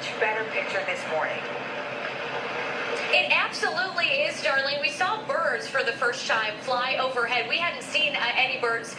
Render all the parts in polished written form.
much better picture this morning. It absolutely is, Darlene. We saw birds for the first time fly overhead. We hadn't seen any birds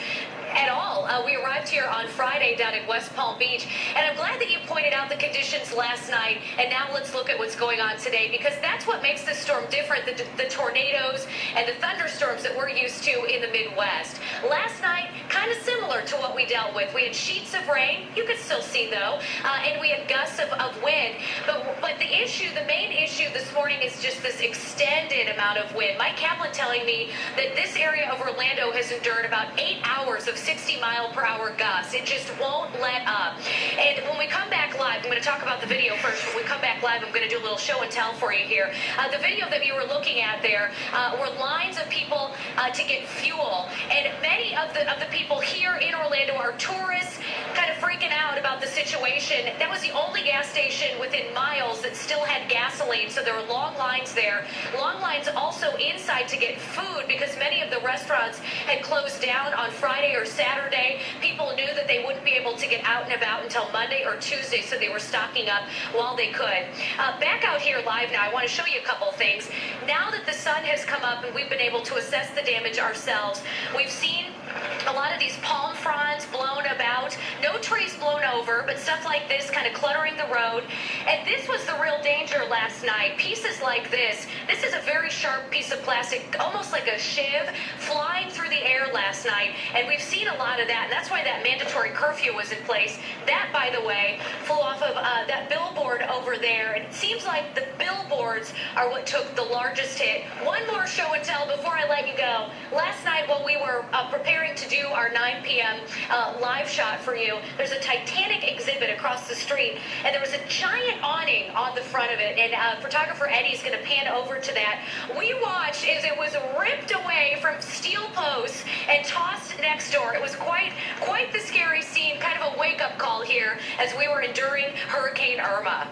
at all. We arrived here on Friday down in West Palm Beach, and I'm glad that you pointed out the conditions last night, and now let's look at what's going on today, because that's what makes this storm different, the tornadoes and the thunderstorms that we're used to in the Midwest. Last night, kind of similar to what we dealt with. We had sheets of rain, you could still see though, and we had gusts of wind, but the main issue this morning is just this extended amount of wind. Mike Kaplan telling me that this area of Orlando has endured about 8 hours of 60-mile-per-hour gusts. It just won't let up. And when we come back live, I'm going to talk about the video first. When we come back live, I'm going to do a little show and tell for you here. The video that you were looking at there were lines of people to get fuel. And many of the people here in Orlando are tourists, kind of freaking out about the situation. That was the only gas station within miles that still had gasoline, so there were long lines there. Long lines also inside to get food, because many of the restaurants had closed down on Friday or Saturday. People knew that they wouldn't be able to get out and about until Monday or Tuesday, so they were stocking up while they could. Back out here live now, I want to show you a couple things. Now that the sun has come up and we've been able to assess the damage ourselves, we've seen a lot of these palm fronds blown about. No trees blown over, but stuff like this kind of cluttering the road. And this was the real danger last night. Pieces like this. This is a very sharp piece of plastic, almost like a shiv, flying through the air last night. And we've seen a lot of that. And that's why that mandatory curfew was in place. That, by the way, flew off of that billboard over there. And it seems like the billboards are what took the largest hit. One more show and tell before I let you go. Last night, while we were preparing to do our 9 p.m. Live shot for you, there's a Titanic exhibit across the street, and there was a giant awning on the front of it, and photographer Eddie's going to pan over to that. We watched as it was ripped away from steel posts and tossed next door. It was quite the scary scene, kind of a wake-up call here as we were enduring Hurricane Irma.